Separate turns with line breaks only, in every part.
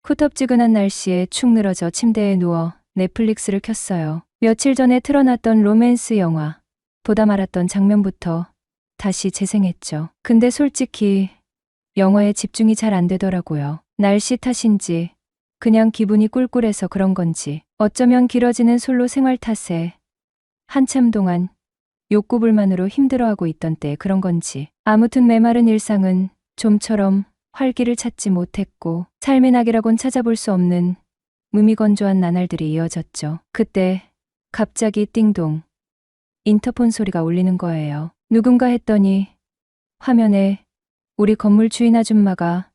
후텁지근한 날씨에 축 늘어져 침대에 누워 넷플릭스를 켰어요. 며칠 전에 틀어놨던 로맨스 영화, 보다 말았던 장면부터 다시 재생했죠. 근데 솔직히 영화에 집중이 잘 안 되더라고요. 날씨 탓인지 그냥 기분이 꿀꿀해서 그런 건지 어쩌면 길어지는 솔로 생활 탓에 한참 동안 욕구불만으로 힘들어하고 있던 때 그런 건지 아무튼 메마른 일상은 좀처럼 활기를 찾지 못했고 삶의 낙이라곤 찾아볼 수 없는 무미건조한 나날들이 이어졌죠. 그때 갑자기 띵동 인터폰 소리가 울리는 거예요. 누군가 했더니 화면에 우리 건물 주인 아줌마가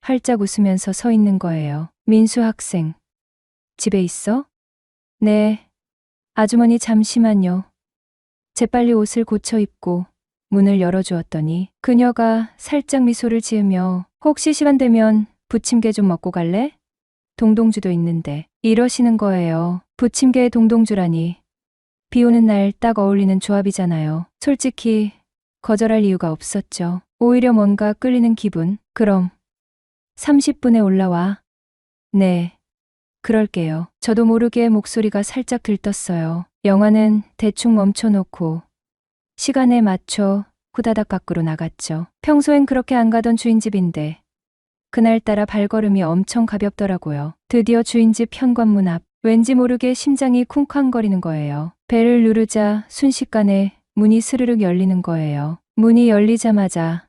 활짝 웃으면서 서 있는 거예요. 민수 학생, 집에 있어? 네. 아주머니 잠시만요. 재빨리 옷을 고쳐 입고 문을 열어주었더니 그녀가 살짝 미소를 지으며 혹시 시간 되면 부침개 좀 먹고 갈래? 동동주도 있는데 이러시는 거예요. 부침개에 동동주라니. 비 오는 날 딱 어울리는 조합이잖아요. 솔직히 거절할 이유가 없었죠. 오히려 뭔가 끌리는 기분. 그럼 30분에 올라와. 네. 그럴게요. 저도 모르게 목소리가 살짝 들떴어요. 영화는 대충 멈춰놓고 시간에 맞춰 후다닥 밖으로 나갔죠. 평소엔 그렇게 안 가던 주인집인데 그날따라 발걸음이 엄청 가볍더라고요. 드디어 주인집 현관문 앞, 왠지 모르게 심장이 쿵쾅거리는 거예요. 벨을 누르자 순식간에 문이 스르륵 열리는 거예요. 문이 열리자마자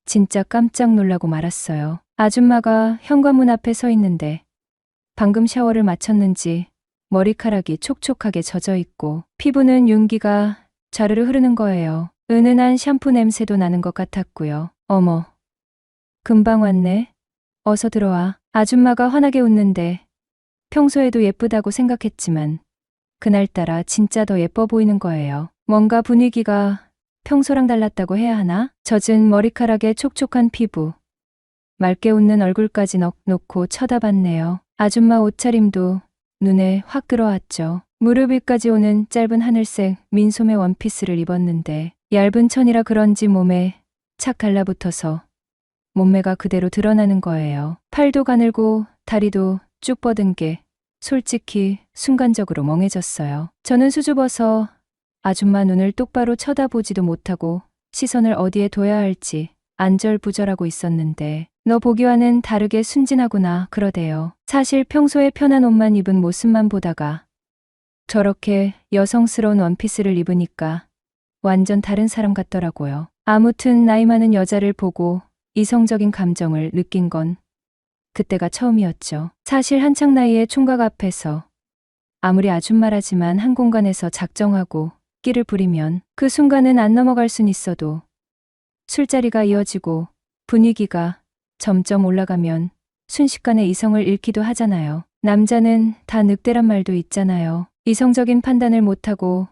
진짜 깜짝 놀라고 말았어요. 아줌마가 현관문 앞에 서 있는데 방금 샤워를 마쳤는지 머리카락이 촉촉하게 젖어 있고 피부는 윤기가 자르르 흐르는 거예요. 은은한 샴푸 냄새도 나는 것 같았고요. 어머, 금방 왔네. 어서 들어와. 아줌마가 환하게 웃는데 평소에도 예쁘다고 생각했지만 그날따라 진짜 더 예뻐 보이는 거예요. 뭔가 분위기가 평소랑 달랐다고 해야 하나? 젖은 머리카락에 촉촉한 피부, 맑게 웃는 얼굴까지 놓고 쳐다봤네요. 아줌마 옷차림도 눈에 확 들어왔죠. 무릎 위까지 오는 짧은 하늘색 민소매 원피스를 입었는데 얇은 천이라 그런지 몸에 착 달라붙어서 몸매가 그대로 드러나는 거예요. 팔도 가늘고 다리도 쭉 뻗은 게 솔직히 순간적으로 멍해졌어요. 저는 수줍어서 아줌마 눈을 똑바로 쳐다보지도 못하고 시선을 어디에 둬야 할지 안절부절하고 있었는데 너 보기와는 다르게 순진하구나 그러대요. 사실 평소에 편한 옷만 입은 모습만 보다가 저렇게 여성스러운 원피스를 입으니까 완전 다른 사람 같더라고요. 아무튼 나이 많은 여자를 보고 이성적인 감정을 느낀 건 그때가 처음이었죠. 사실 한창 나이에 총각 앞에서 아무리 아줌마라지만 한 공간에서 작정하고 끼를 부리면 그 순간은 안 넘어갈 순 있어도 술자리가 이어지고 분위기가 점점 올라가면 순식간에 이성을 잃기도 하잖아요. 남자는 다 늑대란 말도 있잖아요. 이성적인 판단을 못하고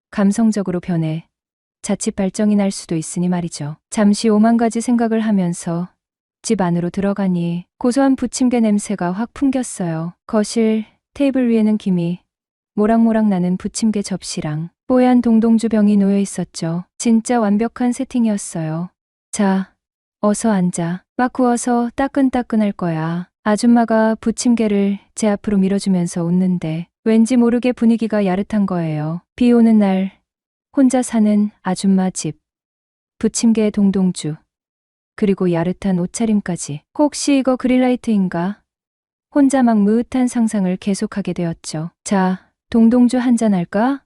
감성적으로 변해 자칫 발정이 날 수도 있으니 말이죠. 잠시 오만 가지 생각을 하면서 집 안으로 들어가니 고소한 부침개 냄새가 확 풍겼어요. 거실 테이블 위에는 김이 모락모락 나는 부침개 접시랑 뽀얀 동동주 병이 놓여 있었죠. 진짜 완벽한 세팅이었어요. 자, 어서 앉아. 막 구워서 따끈따끈할 거야. 아줌마가 부침개를 제 앞으로 밀어주면서 웃는데 왠지 모르게 분위기가 야릇한 거예요. 비 오는 날 혼자 사는 아줌마 집, 부침개 동동주, 그리고 야릇한 옷차림까지. 혹시 이거 그릴라이트인가? 혼자 막 무릇한 상상을 계속하게 되었죠. 자, 동동주 한잔 할까?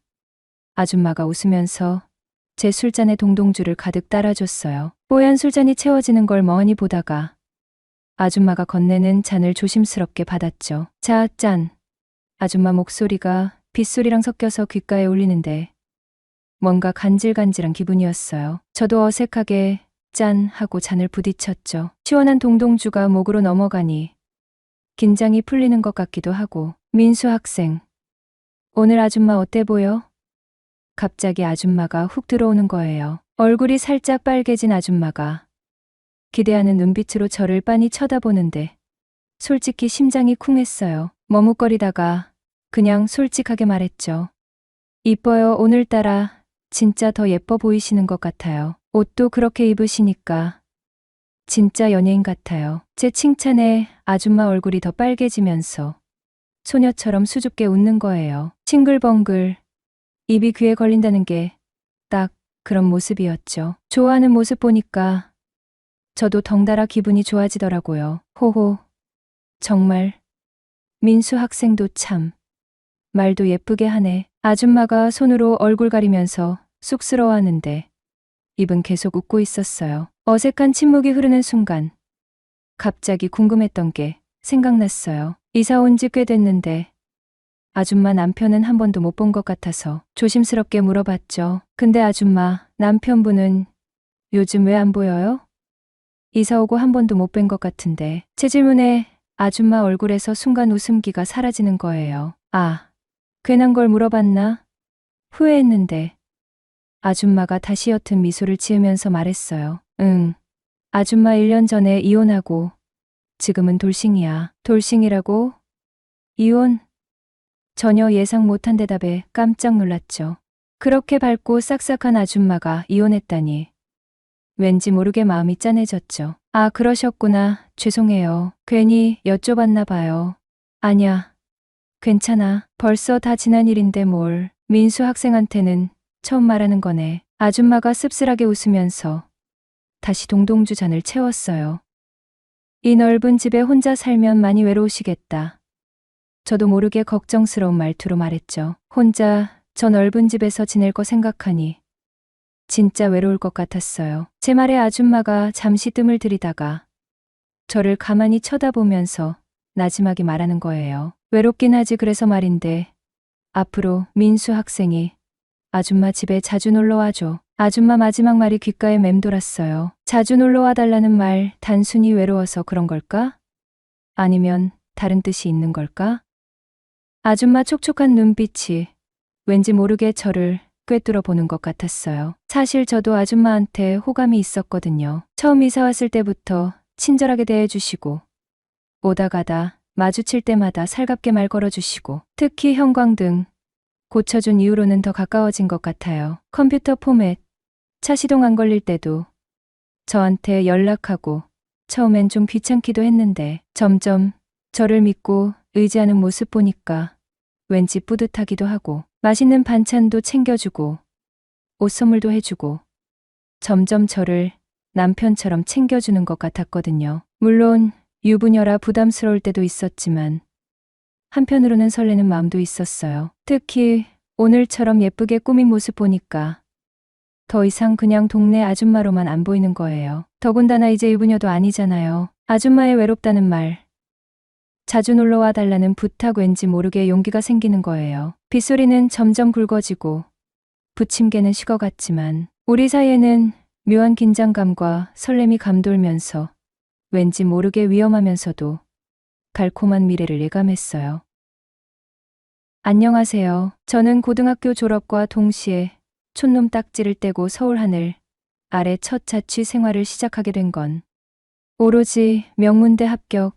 아줌마가 웃으면서 제 술잔에 동동주를 가득 따라줬어요. 뽀얀 술잔이 채워지는 걸 멍하니 보다가 아줌마가 건네는 잔을 조심스럽게 받았죠. 자, 짠. 아줌마 목소리가 빗소리랑 섞여서 귓가에 울리는데 뭔가 간질간질한 기분이었어요. 저도 어색하게 짠 하고 잔을 부딪혔죠. 시원한 동동주가 목으로 넘어가니 긴장이 풀리는 것 같기도 하고. 민수 학생, 오늘 아줌마 어때 보여? 갑자기 아줌마가 훅 들어오는 거예요. 얼굴이 살짝 빨개진 아줌마가 기대하는 눈빛으로 저를 빤히 쳐다보는데 솔직히 심장이 쿵했어요. 머뭇거리다가 그냥 솔직하게 말했죠. 이뻐요. 오늘따라 진짜 더 예뻐 보이시는 것 같아요. 옷도 그렇게 입으시니까 진짜 연예인 같아요. 제 칭찬에 아줌마 얼굴이 더 빨개지면서 소녀처럼 수줍게 웃는 거예요. 싱글벙글. 입이 귀에 걸린다는 게 딱 그런 모습이었죠. 좋아하는 모습 보니까 저도 덩달아 기분이 좋아지더라고요. 호호. 정말 민수 학생도 참 말도 예쁘게 하네. 아줌마가 손으로 얼굴 가리면서 쑥스러워하는데 입은 계속 웃고 있었어요. 어색한 침묵이 흐르는 순간 갑자기 궁금했던 게 생각났어요. 이사 온 지 꽤 됐는데 아줌마 남편은 한 번도 못 본 것 같아서 조심스럽게 물어봤죠. 근데 아줌마, 남편분은 요즘 왜 안 보여요? 이사 오고 한 번도 못 뵌 것 같은데. 제 질문에 아줌마 얼굴에서 순간 웃음기가 사라지는 거예요. 아, 괜한 걸 물어봤나? 후회했는데 아줌마가 다시 옅은 미소를 지으면서 말했어요. 응. 아줌마 1년 전에 이혼하고 지금은 돌싱이야. 돌싱이라고? 이혼? 전혀 예상 못한 대답에 깜짝 놀랐죠. 그렇게 밝고 싹싹한 아줌마가 이혼했다니. 왠지 모르게 마음이 짠해졌죠. 아, 그러셨구나. 죄송해요. 괜히 여쭤봤나 봐요. 아냐. 괜찮아. 벌써 다 지난 일인데 뭘. 민수 학생한테는 처음 말하는 거네. 아줌마가 씁쓸하게 웃으면서 다시 동동주 잔을 채웠어요. 이 넓은 집에 혼자 살면 많이 외로우시겠다. 저도 모르게 걱정스러운 말투로 말했죠. 혼자 저 넓은 집에서 지낼 거 생각하니 진짜 외로울 것 같았어요. 제 말에 아줌마가 잠시 뜸을 들이다가 저를 가만히 쳐다보면서 나지막이 말하는 거예요. 외롭긴 하지 그래서 말인데 앞으로 민수 학생이 아줌마 집에 자주 놀러 와줘. 아줌마 마지막 말이 귓가에 맴돌았어요. 자주 놀러 와달라는 말 단순히 외로워서 그런 걸까? 아니면 다른 뜻이 있는 걸까? 아줌마 촉촉한 눈빛이 왠지 모르게 저를 꿰뚫어 보는 것 같았어요. 사실 저도 아줌마한테 호감이 있었거든요. 처음 이사 왔을 때부터 친절하게 대해주시고 오다 가다 마주칠 때마다 살갑게 말 걸어주시고 특히 형광등 고쳐준 이후로는 더 가까워진 것 같아요. 컴퓨터 포맷, 차 시동 안 걸릴 때도 저한테 연락하고 처음엔 좀 귀찮기도 했는데 점점 저를 믿고 의지하는 모습 보니까 왠지 뿌듯하기도 하고 맛있는 반찬도 챙겨주고 옷 선물도 해주고 점점 저를 남편처럼 챙겨주는 것 같았거든요. 물론 유부녀라 부담스러울 때도 있었지만 한편으로는 설레는 마음도 있었어요. 특히 오늘처럼 예쁘게 꾸민 모습 보니까 더 이상 그냥 동네 아줌마로만 안 보이는 거예요. 더군다나 이제 유부녀도 아니잖아요. 아줌마의 외롭다는 말, 자주 놀러와 달라는 부탁 왠지 모르게 용기가 생기는 거예요. 빗소리는 점점 굵어지고 부침개는 식어갔지만 우리 사이에는 묘한 긴장감과 설렘이 감돌면서 왠지 모르게 위험하면서도 달콤한 미래를 예감했어요. 안녕하세요. 저는 고등학교 졸업과 동시에 촌놈 딱지를 떼고 서울 하늘 아래 첫 자취 생활을 시작하게 된 건 오로지 명문대 합격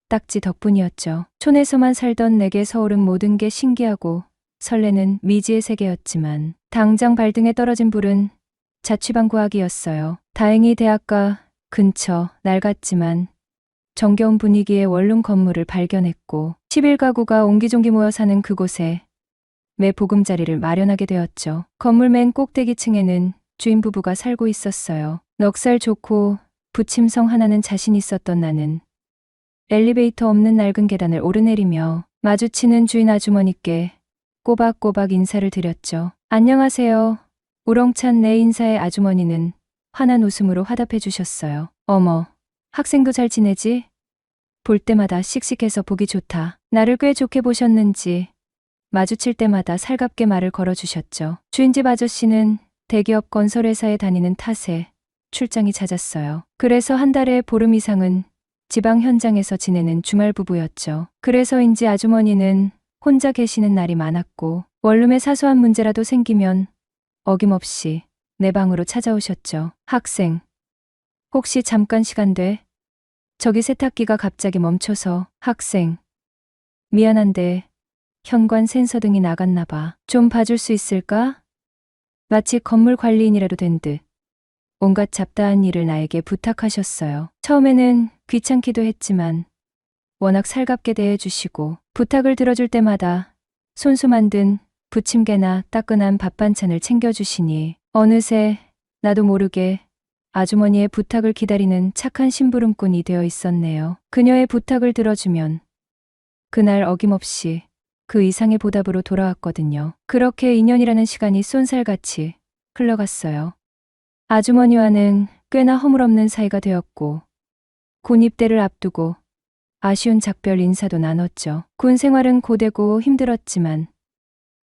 딱지 덕분이었죠. 촌에서만 살던 내게 서울은 모든 게 신기하고 설레는 미지의 세계였지만 당장 발등에 떨어진 불은 자취방 구하기였어요. 다행히 대학가 근처 낡았지만 정겨운 분위기의 원룸 건물을 발견했고 11가구가 옹기종기 모여 사는 그곳에 매 보금자리를 마련하게 되었죠. 건물 맨 꼭대기층에는 주인 부부가 살고 있었어요. 넉살 좋고 부침성 하나는 자신 있었던 나는 엘리베이터 없는 낡은 계단을 오르내리며 마주치는 주인 아주머니께 꼬박꼬박 인사를 드렸죠. 안녕하세요. 우렁찬 내 인사에 아주머니는 환한 웃음으로 화답해 주셨어요. 어머, 학생도 잘 지내지? 볼 때마다 씩씩해서 보기 좋다. 나를 꽤 좋게 보셨는지 마주칠 때마다 살갑게 말을 걸어주셨죠. 주인집 아저씨는 대기업 건설회사에 다니는 탓에 출장이 잦았어요. 그래서 한 달에 보름 이상은 지방 현장에서 지내는 주말 부부였죠. 그래서인지 아주머니는 혼자 계시는 날이 많았고 원룸에 사소한 문제라도 생기면 어김없이 내 방으로 찾아오셨죠. 학생, 혹시 잠깐 시간 돼? 저기 세탁기가 갑자기 멈춰서. 학생, 미안한데 현관 센서 등이 나갔나 봐. 좀 봐줄 수 있을까? 마치 건물 관리인이라도 된 듯 온갖 잡다한 일을 나에게 부탁하셨어요. 처음에는 귀찮기도 했지만 워낙 살갑게 대해주시고 부탁을 들어줄 때마다 손수 만든 부침개나 따끈한 밥 반찬을 챙겨주시니 어느새 나도 모르게 아주머니의 부탁을 기다리는 착한 심부름꾼이 되어 있었네요. 그녀의 부탁을 들어주면 그날 어김없이 그 이상의 보답으로 돌아왔거든요. 그렇게 2년이라는 시간이 쏜살같이 흘러갔어요. 아주머니와는 꽤나 허물없는 사이가 되었고 군 입대를 앞두고 아쉬운 작별 인사도 나눴죠. 군 생활은 고되고 힘들었지만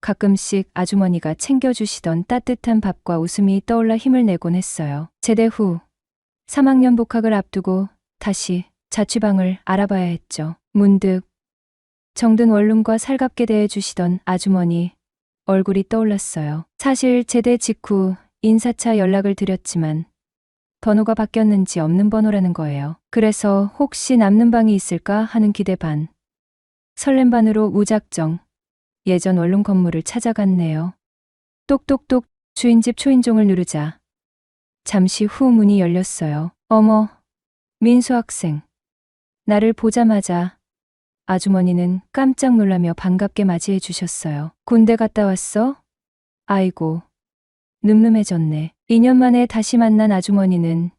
가끔씩 아주머니가 챙겨주시던 따뜻한 밥과 웃음이 떠올라 힘을 내곤 했어요. 제대 후 3학년 복학을 앞두고 다시 자취방을 알아봐야 했죠. 문득 정든 원룸과 살갑게 대해주시던 아주머니 얼굴이 떠올랐어요. 사실 제대 직후 인사차 연락을 드렸지만 번호가 바뀌었는지 없는 번호라는 거예요. 그래서 혹시 남는 방이 있을까 하는 기대 반, 설렘 반으로 무작정 예전 원룸 건물을 찾아갔네요. 똑똑똑 주인집 초인종을 누르자 잠시 후 문이 열렸어요. 어머, 민수 학생. 나를 보자마자 아주머니는 깜짝 놀라며 반갑게 맞이해 주셨어요. 군대 갔다 왔어? 아이고, 늠름해졌네. 2년 만에 다시 만난 아주머니는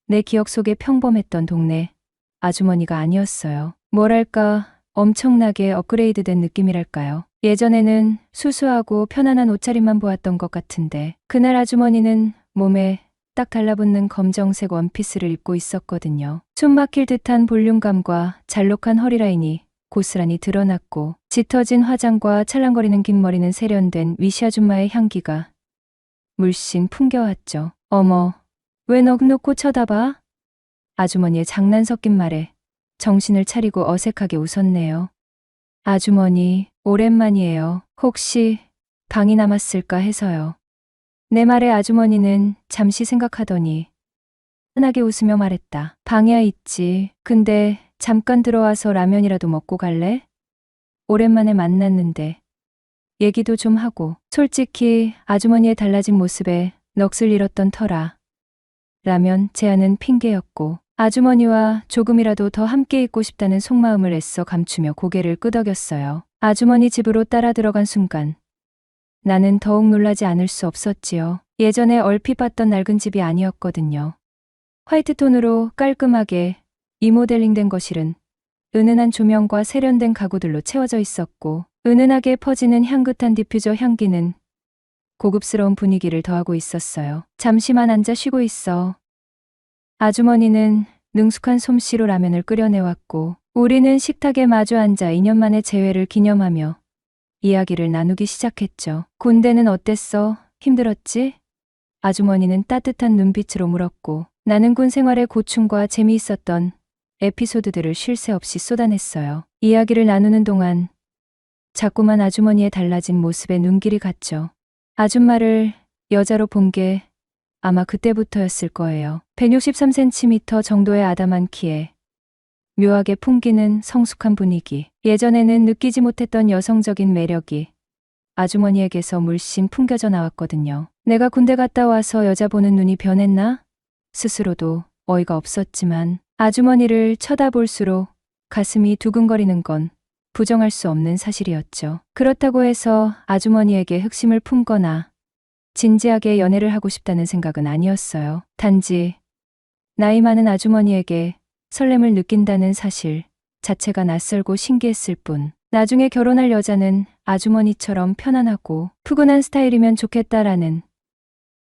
내 기억 속에 평범했던 동네 아주머니가 아니었어요. 뭐랄까 엄청나게 업그레이드된 느낌이랄까요. 예전에는 수수하고 편안한 옷차림만 보았던 것 같은데 그날 아주머니는 몸에 딱 달라붙는 검정색 원피스를 입고 있었거든요. 숨 막힐 듯한 볼륨감과 잘록한 허리라인이 고스란히 드러났고 짙어진 화장과 찰랑거리는 긴 머리는 세련된 위시 아줌마의 향기가 물씬 풍겨왔죠. 어머, 왜 넋놓고 쳐다봐? 아주머니의 장난 섞인 말에 정신을 차리고 어색하게 웃었네요. 아주머니, 오랜만이에요. 혹시 방이 남았을까 해서요. 내 말에 아주머니는 잠시 생각하더니 흔하게 웃으며 말했다. 방이야 있지. 근데 잠깐 들어와서 라면이라도 먹고 갈래? 오랜만에 만났는데 얘기도 좀 하고. 솔직히 아주머니의 달라진 모습에 넋을 잃었던 터라 라면 제안은 핑계였고 아주머니와 조금이라도 더 함께 있고 싶다는 속마음을 애써 감추며 고개를 끄덕였어요. 아주머니 집으로 따라 들어간 순간 나는 더욱 놀라지 않을 수 없었지요. 예전에 얼핏 봤던 낡은 집이 아니었거든요. 화이트톤으로 깔끔하게 리모델링된 거실은 은은한 조명과 세련된 가구들로 채워져 있었고 은은하게 퍼지는 향긋한 디퓨저 향기는 고급스러운 분위기를 더하고 있었어요. 잠시만 앉아 쉬고 있어. 아주머니는 능숙한 솜씨로 라면을 끓여내왔고 우리는 식탁에 마주 앉아 2년 만의 재회를 기념하며 이야기를 나누기 시작했죠. 군대는 어땠어? 힘들었지? 아주머니는 따뜻한 눈빛으로 물었고 나는 군 생활의 고충과 재미있었던 에피소드들을 쉴 새 없이 쏟아냈어요. 이야기를 나누는 동안 자꾸만 아주머니의 달라진 모습에 눈길이 갔죠. 아줌마를 여자로 본 게 아마 그때부터였을 거예요. 163cm 정도의 아담한 키에 묘하게 풍기는 성숙한 분위기. 예전에는 느끼지 못했던 여성적인 매력이 아주머니에게서 물씬 풍겨져 나왔거든요. 내가 군대 갔다 와서 여자 보는 눈이 변했나? 스스로도 어이가 없었지만 아주머니를 쳐다볼수록 가슴이 두근거리는 건 부정할 수 없는 사실이었죠. 그렇다고 해서 아주머니에게 흑심을 품거나 진지하게 연애를 하고 싶다는 생각은 아니었어요. 단지 나이 많은 아주머니에게 설렘을 느낀다는 사실 자체가 낯설고 신기했을 뿐. 나중에 결혼할 여자는 아주머니처럼 편안하고 푸근한 스타일이면 좋겠다라는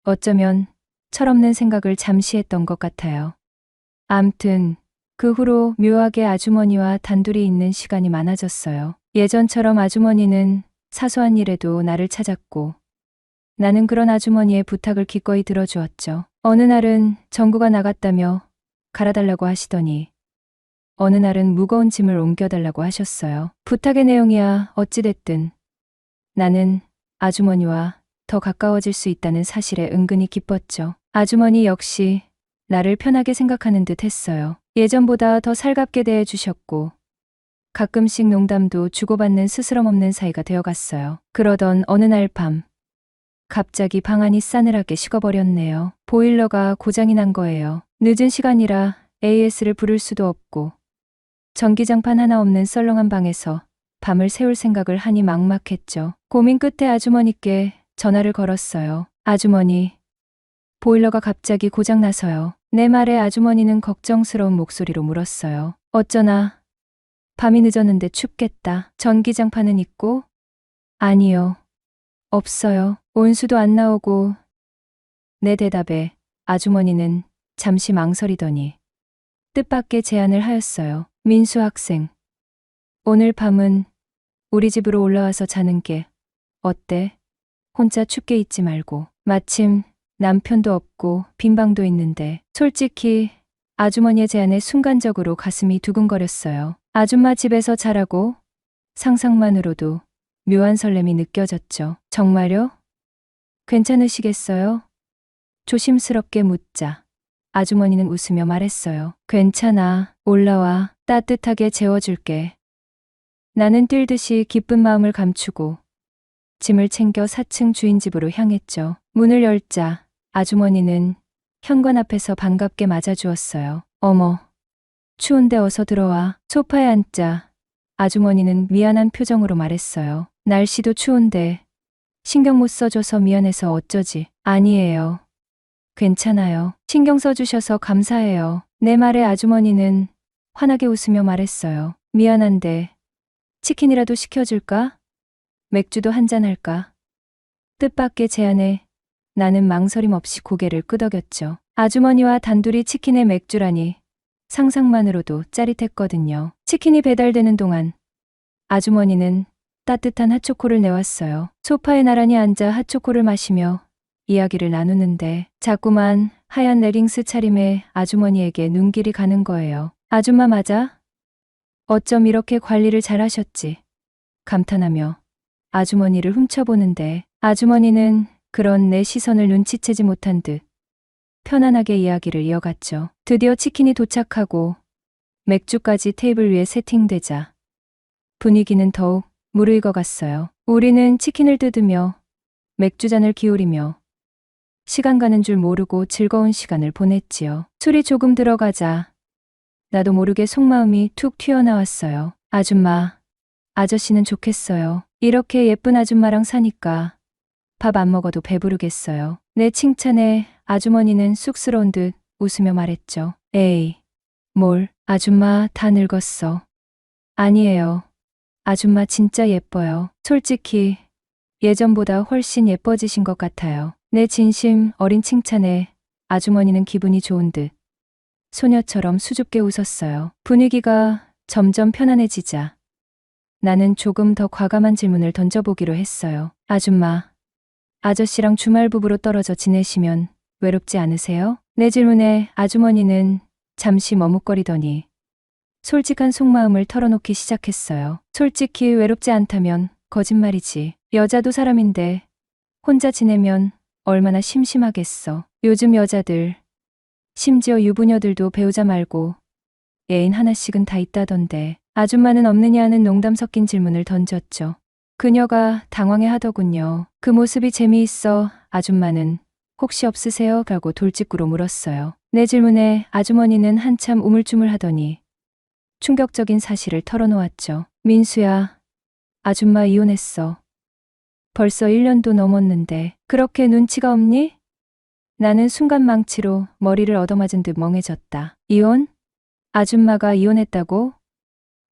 어쩌면 철없는 생각을 잠시 했던 것 같아요. 암튼 그 후로 묘하게 아주머니와 단둘이 있는 시간이 많아졌어요. 예전처럼 아주머니는 사소한 일에도 나를 찾았고 나는 그런 아주머니의 부탁을 기꺼이 들어주었죠. 어느 날은 전구가 나갔다며 갈아달라고 하시더니 어느 날은 무거운 짐을 옮겨달라고 하셨어요. 부탁의 내용이야 어찌됐든 나는 아주머니와 더 가까워질 수 있다는 사실에 은근히 기뻤죠. 아주머니 역시 나를 편하게 생각하는 듯 했어요. 예전보다 더 살갑게 대해주셨고 가끔씩 농담도 주고받는 스스럼 없는 사이가 되어갔어요. 그러던 어느 날 밤 갑자기 방 안이 싸늘하게 식어버렸네요. 보일러가 고장이 난 거예요. 늦은 시간이라 AS를 부를 수도 없고 전기장판 하나 없는 썰렁한 방에서 밤을 새울 생각을 하니 막막했죠. 고민 끝에 아주머니께 전화를 걸었어요. 아주머니, 보일러가 갑자기 고장나서요. 내 말에 아주머니는 걱정스러운 목소리로 물었어요. 어쩌나 밤이 늦었는데 춥겠다. 전기장판은 있고? 아니요. 없어요. 온수도 안 나오고. 내 대답에 아주머니는 잠시 망설이더니 뜻밖의 제안을 하였어요. 민수 학생, 오늘 밤은 우리 집으로 올라와서 자는 게 어때? 혼자 춥게 있지 말고. 마침 남편도 없고 빈 방도 있는데. 솔직히 아주머니의 제안에 순간적으로 가슴이 두근거렸어요. 아줌마 집에서 자라고 상상만으로도 묘한 설렘이 느껴졌죠. 정말요? 괜찮으시겠어요? 조심스럽게 묻자 아주머니는 웃으며 말했어요. 괜찮아. 올라와. 따뜻하게 재워줄게. 나는 뛸듯이 기쁜 마음을 감추고 짐을 챙겨 4층 주인 집으로 향했죠. 문을 열자 아주머니는 현관 앞에서 반갑게 맞아주었어요. 어머, 추운데 어서 들어와. 소파에 앉자 아주머니는 미안한 표정으로 말했어요. 날씨도 추운데 신경 못 써줘서 미안해서 어쩌지. 아니에요. 괜찮아요. 신경 써주셔서 감사해요. 내 말에 아주머니는 환하게 웃으며 말했어요. 미안한데 치킨이라도 시켜줄까? 맥주도 한잔 할까? 뜻밖의 제안에 나는 망설임 없이 고개를 끄덕였죠. 아주머니와 단둘이 치킨에 맥주라니 상상만으로도 짜릿했거든요. 치킨이 배달되는 동안 아주머니는 따뜻한 핫초코를 내왔어요. 소파에 나란히 앉아 핫초코를 마시며 이야기를 나누는데 자꾸만 하얀 레깅스 차림의 아주머니에게 눈길이 가는 거예요. 아줌마 맞아? 어쩜 이렇게 관리를 잘하셨지? 감탄하며 아주머니를 훔쳐보는데 아주머니는 그런 내 시선을 눈치채지 못한 듯 편안하게 이야기를 이어갔죠. 드디어 치킨이 도착하고 맥주까지 테이블 위에 세팅되자 분위기는 더욱 무르익어갔어요. 우리는 치킨을 뜯으며 맥주잔을 기울이며 시간 가는 줄 모르고 즐거운 시간을 보냈지요. 술이 조금 들어가자 나도 모르게 속마음이 툭 튀어나왔어요. 아줌마, 아저씨는 좋겠어요. 이렇게 예쁜 아줌마랑 사니까 밥 안 먹어도 배부르겠어요. 내 칭찬에 아주머니는 쑥스러운 듯 웃으며 말했죠. 에이, 뭘, 아줌마 다 늙었어. 아니에요. 아줌마 진짜 예뻐요. 솔직히 예전보다 훨씬 예뻐지신 것 같아요. 내 진심 어린 칭찬에 아주머니는 기분이 좋은 듯 소녀처럼 수줍게 웃었어요. 분위기가 점점 편안해지자 나는 조금 더 과감한 질문을 던져보기로 했어요. 아줌마, 아저씨랑 주말 부부로 떨어져 지내시면 외롭지 않으세요? 내 질문에 아주머니는 잠시 머뭇거리더니 솔직한 속마음을 털어놓기 시작했어요. 솔직히 외롭지 않다면 거짓말이지. 여자도 사람인데 혼자 지내면 얼마나 심심하겠어. 요즘 여자들, 심지어 유부녀들도 배우자 말고 애인 하나씩은 다 있다던데. 아줌마는 없느냐 하는 농담 섞인 질문을 던졌죠. 그녀가 당황해 하더군요. 그 모습이 재미있어 아줌마는 혹시 없으세요? 라고 돌직구로 물었어요. 내 질문에 아주머니는 한참 우물쭈물하더니 충격적인 사실을 털어놓았죠. 민수야, 아줌마 이혼했어. 벌써 1년도 넘었는데 그렇게 눈치가 없니? 나는 순간 망치로 머리를 얻어맞은 듯 멍해졌다. 이혼? 아줌마가 이혼했다고?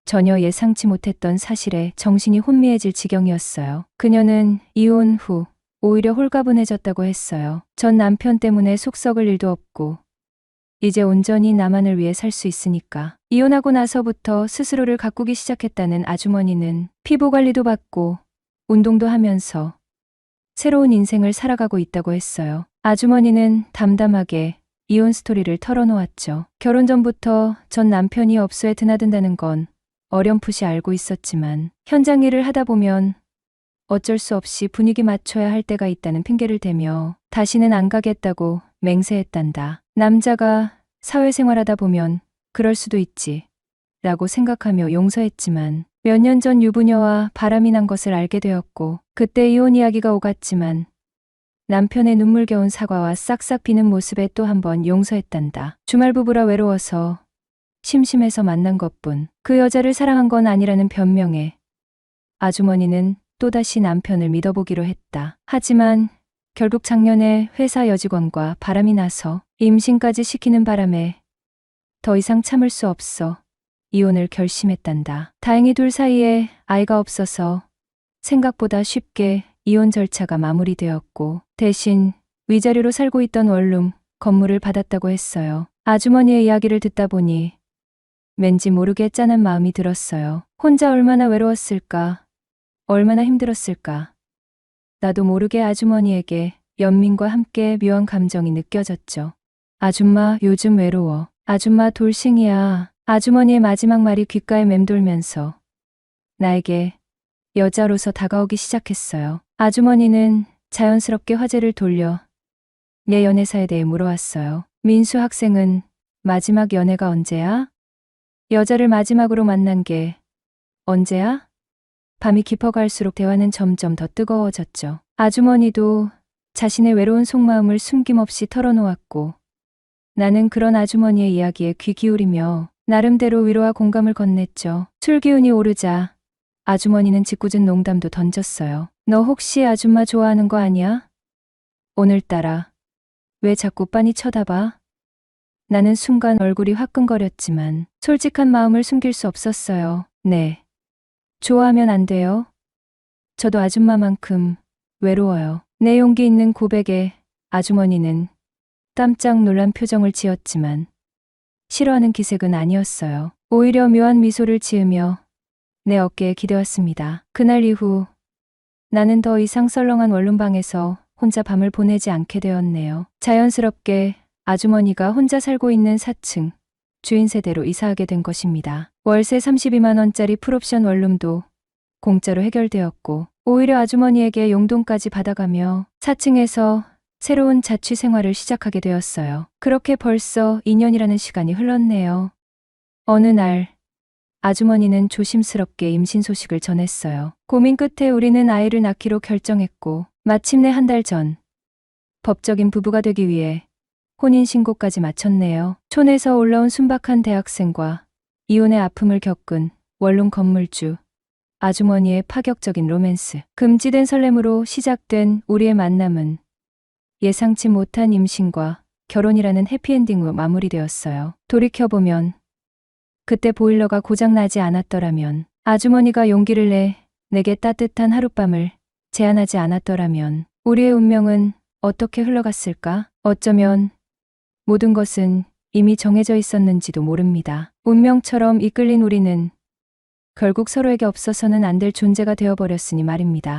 전혀 예상치 못했던 사실에 정신이 혼미해질 지경이었어요. 그녀는 이혼 후 오히려 홀가분해졌다고 했어요. 전 남편 때문에 속 썩을 일도 없고 이제 온전히 나만을 위해 살 수 있으니까. 이혼하고 나서부터 스스로를 가꾸기 시작했다는 아주머니는 피부 관리도 받고 운동도 하면서 새로운 인생을 살아가고 있다고 했어요. 아주머니는 담담하게 이혼 스토리를 털어놓았죠. 결혼 전부터 전 남편이 업소에 드나든다는 건 어렴풋이 알고 있었지만 현장 일을 하다 보면 어쩔 수 없이 분위기 맞춰야 할 때가 있다는 핑계를 대며 다시는 안 가겠다고 맹세했단다. 남자가 사회생활하다 보면 그럴 수도 있지 라고 생각하며 용서했지만 몇 년 전 유부녀와 바람이 난 것을 알게 되었고 그때 이혼 이야기가 오갔지만 남편의 눈물겨운 사과와 싹싹 비는 모습에 또 한 번 용서했단다. 주말 부부라 외로워서 심심해서 만난 것뿐. 그 여자를 사랑한 건 아니라는 변명에 아주머니는 또다시 남편을 믿어보기로 했다. 하지만 결국 작년에 회사 여직원과 바람이 나서 임신까지 시키는 바람에 더 이상 참을 수 없어 이혼을 결심했단다. 다행히 둘 사이에 아이가 없어서 생각보다 쉽게 이혼 절차가 마무리되었고 대신 위자료로 살고 있던 원룸 건물을 받았다고 했어요. 아주머니의 이야기를 듣다 보니 왠지 모르게 짠한 마음이 들었어요. 혼자 얼마나 외로웠을까, 얼마나 힘들었을까. 나도 모르게 아주머니에게 연민과 함께 묘한 감정이 느껴졌죠. 아줌마 요즘 외로워. 아줌마 돌싱이야. 아주머니의 마지막 말이 귓가에 맴돌면서 나에게 여자로서 다가오기 시작했어요. 아주머니는 자연스럽게 화제를 돌려 내 연애사에 대해 물어왔어요. 민수 학생은 마지막 연애가 언제야? 여자를 마지막으로 만난 게 언제야? 밤이 깊어갈수록 대화는 점점 더 뜨거워졌죠. 아주머니도 자신의 외로운 속마음을 숨김없이 털어놓았고 나는 그런 아주머니의 이야기에 귀 기울이며 나름대로 위로와 공감을 건넸죠. 술 기운이 오르자 아주머니는 짓궂은 농담도 던졌어요. 너 혹시 아줌마 좋아하는 거 아니야? 오늘따라 왜 자꾸 빤히 쳐다봐? 나는 순간 얼굴이 화끈거렸지만 솔직한 마음을 숨길 수 없었어요. 네. 좋아하면 안 돼요? 저도 아줌마만큼 외로워요. 내 용기 있는 고백에 아주머니는 깜짝 놀란 표정을 지었지만 싫어하는 기색은 아니었어요. 오히려 묘한 미소를 지으며 내 어깨에 기대었습니다. 그날 이후 나는 더 이상 썰렁한 원룸방에서 혼자 밤을 보내지 않게 되었네요. 자연스럽게 아주머니가 혼자 살고 있는 4층 주인 세대로 이사하게 된 것입니다. 월세 32만 원짜리 풀옵션 원룸도 공짜로 해결되었고 오히려 아주머니에게 용돈까지 받아가며 4층에서 새로운 자취 생활을 시작하게 되었어요. 그렇게 벌써 2년이라는 시간이 흘렀네요. 어느 날 아주머니는 조심스럽게 임신 소식을 전했어요. 고민 끝에 우리는 아이를 낳기로 결정했고 마침내 한 달 전 법적인 부부가 되기 위해 혼인신고까지 마쳤네요. 촌에서 올라온 순박한 대학생과 이혼의 아픔을 겪은 원룸 건물주 아주머니의 파격적인 로맨스. 금지된 설렘으로 시작된 우리의 만남은 예상치 못한 임신과 결혼이라는 해피엔딩으로 마무리되었어요. 돌이켜보면 그때 보일러가 고장나지 않았더라면, 아주머니가 용기를 내 내게 따뜻한 하룻밤을 제안하지 않았더라면 우리의 운명은 어떻게 흘러갔을까? 어쩌면 모든 것은 이미 정해져 있었는지도 모릅니다. 운명처럼 이끌린 우리는 결국 서로에게 없어서는 안 될 존재가 되어버렸으니 말입니다.